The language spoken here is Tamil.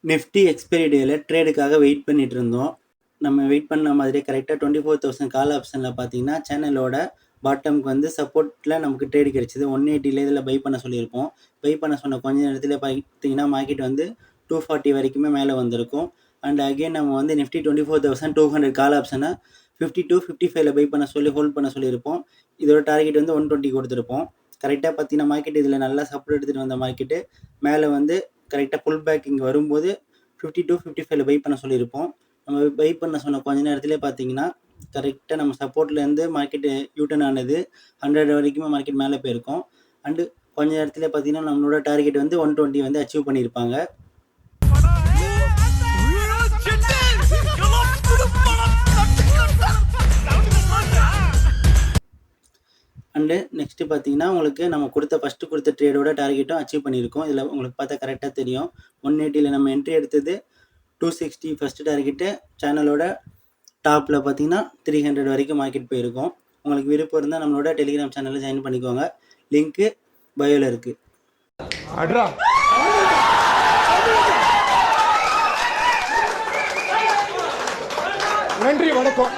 நிஃப்டி எக்ஸ்பைரி டேல ட்ரேடுக்காக வெயிட் பண்ணிட்டு இருந்தோம். நம்ம வெயிட் பண்ண மாதிரியே கரெக்டாக 24,000 கால் ஆப்ஷனில் பார்த்தீங்கன்னா சேனலோட பாட்டம்க்கு வந்து சப்போர்ட்டில் நமக்கு ட்ரேடு கிடைச்சிது. 180 இதில் பை பண்ண சொல்லியிருப்போம். பை பண்ண சொன்ன கொஞ்ச நேரத்தில் பார்த்தீங்கன்னா மார்க்கெட் வந்து 240 வரைக்குமே மேலே வந்திருக்கும். அண்ட் அகெயின் நம்ம வந்து நிஃப்டி 24,200 கால் ஆப்ஷனை 52, 55 பை பண்ண சொல்லி ஹோல்ட் பண்ண சொல்லியிருப்போம். இதோட டார்கெட் வந்து 120 கொடுத்துருப்போம். கரெக்டாக பார்த்தீங்கன்னா மார்க்கெட் இதில் நல்லா சப்போர்ட் எடுத்துகிட்டு வந்த மார்க்கெட்டு மேலே வந்து கரெக்டாக புல் பேக் இங்கே வரும்போது 52, 55 பை பண்ண சொல்லியிருப்போம். நம்ம பை பண்ண சொன்ன கொஞ்ச நேரத்திலே பார்த்தீங்கன்னா கரெக்டாக நம்ம சப்போர்ட்லேருந்து மார்க்கெட்டு யூட்டர்ன் ஆனது 100 வரைக்குமே மார்க்கெட் மேலே போயிருக்கோம். அண்டு கொஞ்ச நேரத்திலே பார்த்தீங்கன்னா நம்மளோட டார்கெட் வந்து 120 வந்து அச்சீவ் பண்ணியிருப்பாங்க. அண்டு நெக்ஸ்ட்டு பார்த்தீங்கன்னா உங்களுக்கு நம்ம ஃபஸ்ட்டு கொடுத்த ட்ரேடோட டார்கெட்டும் அச்சீவ் பண்ணியிருக்கோம். இதில் உங்களுக்கு பார்த்தா கரெக்டாக தெரியும். 180 நம்ம என்ட்ரி எடுத்தது 260 ஃபஸ்ட்டு டார்கெட்டு. சேனலோட டாப்பில் பார்த்தீங்கன்னா 300 வரைக்கும் மார்க்கெட் போயிருக்கும். உங்களுக்கு விருப்பம் இருந்தால் நம்மளோட டெலிகிராம் சேனலில் ஜாயின் பண்ணிக்கோங்க. லிங்க்கு பயோவில் இருக்குது. நன்றி, வணக்கம்.